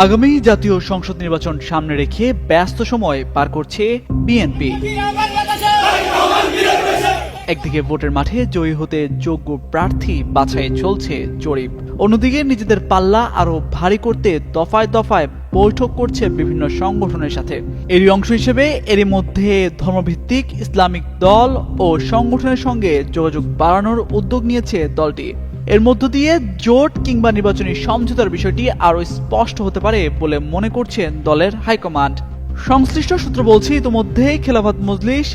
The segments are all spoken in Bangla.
আগামী জাতীয় সংসদ নির্বাচন সামনে রেখে ব্যস্ত সময় পার করছে বিএনপি। একদিকে ভোটের মাঠে জয়ী হতে যোগ্য প্রার্থী বাছাই চলছে জরিপ, অন্যদিকে নিজেদের পাল্লা আরো ভারী করতে দফায় দফায় বৈঠক করছে বিভিন্ন সংগঠনের সাথে। এরই অংশ হিসেবে এরই মধ্যে ধর্মভিত্তিক ইসলামিক দল ও সংগঠনের সঙ্গে যোগাযোগ বাড়ানোর উদ্যোগ নিয়েছে দলটি। এর মধ্য দিয়ে জোট কিংবা নির্বাচনী সমঝোতার বিষয়টি আরও স্পষ্ট হতে পারে বলে মনে করছেন দলের হাইকমান্ড। সংশ্লিষ্ট সূত্র বলছে, ইতিমধ্যেই খেলাফত মজলিস,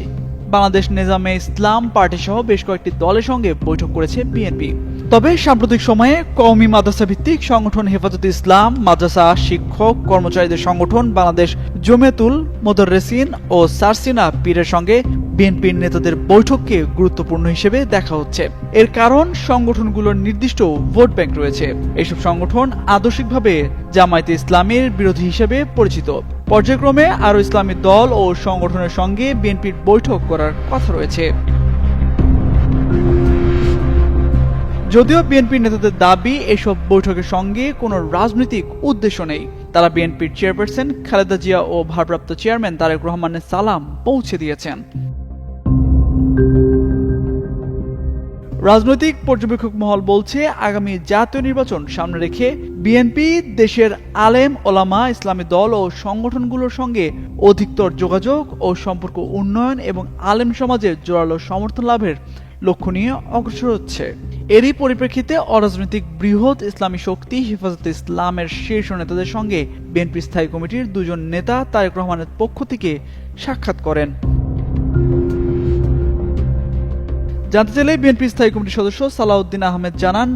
বাংলাদেশ নেজামে ইসলাম পার্টি সহ বেশ কয়েকটি দলের সঙ্গে বৈঠক করেছে বিএনপি। তবে সাম্প্রতিক সময়ে কওমি মাদ্রাসা ভিত্তিক সংগঠন হেফাজতে ইসলাম, মাদ্রাসা শিক্ষক কর্মচারীদের সংগঠন বাংলাদেশ জমিয়াতুল মুদাররিসিন ও সারসিনা পীরের সঙ্গে বিএনপির নেতাদের বৈঠককে গুরুত্বপূর্ণ হিসেবে দেখা হচ্ছে। এর কারণ, সংগঠনগুলোর নির্দিষ্ট ভোট ব্যাংক রয়েছে। এইসব সংগঠন আদর্শিকভাবে জামায়াতে ইসলামের বিরোধী হিসেবে পরিচিত। পর্যায়ক্রমে আরও ইসলামী দল ও সংগঠনের সঙ্গে বিএনপির বৈঠক করার কথা রয়েছে। যদিও বিএনপির নেতাদের দাবি, এসব বৈঠকের সঙ্গে কোনো রাজনৈতিক উদ্দেশ্য নেই। তারা বিএনপির চেয়ারপারসন খালেদা জিয়া ও ভারপ্রাপ্ত চেয়ারম্যান তারেক রহমানের সালাম পৌঁছে দিয়েছেন। রাজনৈতিক পর্যবেক্ষক মহল বলছে, আগামী জাতীয় নির্বাচন সামনে রেখে বিএনপি দেশের আলেম ওলামা, ইসলামী দল ও সংগঠনগুলোর সঙ্গে অধিকতর যোগাযোগ ও সম্পর্ক উন্নয়ন এবং আলেম সমাজের জোরালো সমর্থন লাভের লক্ষ্য নিয়ে অগ্রসর হচ্ছে। এরই পরিপ্রেক্ষিতে অরাজনৈতিক বৃহৎ ইসলামী শক্তি হেফাজতে ইসলামের শীর্ষ নেতাদের সঙ্গে বিএনপি স্থায়ী কমিটির দুজন নেতা তারেক রহমানের পক্ষ থেকে সাক্ষাৎ করেন। জানতে চাইলে বিএনপি স্থায়ী কমিটির সদস্য সালাউদ্দিন আহমেদ জানান,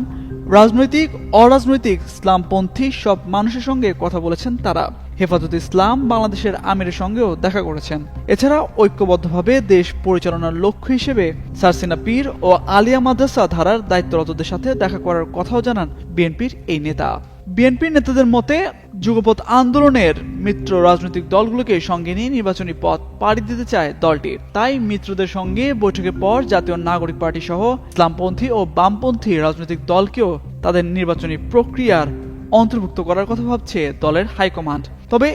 রাজনৈতিক অরাজনৈতিক ইসলামপন্থী সব মানুষের সঙ্গে কথা বলেছেন তারা। হেফাজতে ইসলাম বাংলাদেশের আমিরের সঙ্গেও দেখা করেছেন। এছাড়া ঐক্যবদ্ধভাবে দেশ পরিচালনার লক্ষ্য হিসেবে সারসিনা পীর ও আলিয়া মাদ্রাসা ধারার দায়িত্বরতদের সাথে দেখা করার কথাও জানান বিএনপির এই নেতা। বিএনপির নেতাদের মতে, যুগপৎ আন্দোলনের মিত্র রাজনৈতিক দলগুলোকে সঙ্গে নিয়ে নির্বাচনী পথ পাড়ি দিতে চায় দলটি। তাই মিত্রদের সঙ্গে বৈঠকের পর জাতীয় নাগরিক পার্টি সহ ইসলামপন্থী ও বামপন্থী রাজনৈতিক দলকেও তাদের নির্বাচনী প্রক্রিয়ার অন্তর্ভুক্ত করার কথা ভাবছে দলের হাইকমান্ড। তবে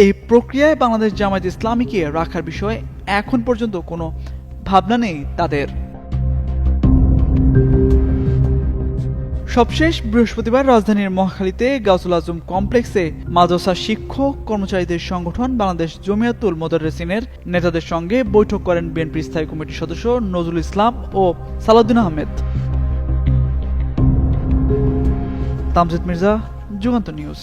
এই প্রক্রিয়ায় বাংলাদেশ জামায়াত ইসলামীকে রাখার বিষয়ে এখন পর্যন্ত কোনো ভাবনা নেই তাদের। সবশেষ বৃহস্পতিবার রাজধানীর মহাখালীতে গাউসুল আজম কমপ্লেক্সে মাদ্রাসা শিক্ষক কর্মচারীদের সংগঠন বাংলাদেশ জমিয়াতুল মুদাররিসিনের নেতাদের সঙ্গে বৈঠক করেন বিএনপির স্থায়ী কমিটির সদস্য নজরুল ইসলাম ও সালাউদ্দিন আহমেদ। তামজিদ মির্জা, যুগান্তর নিউজ।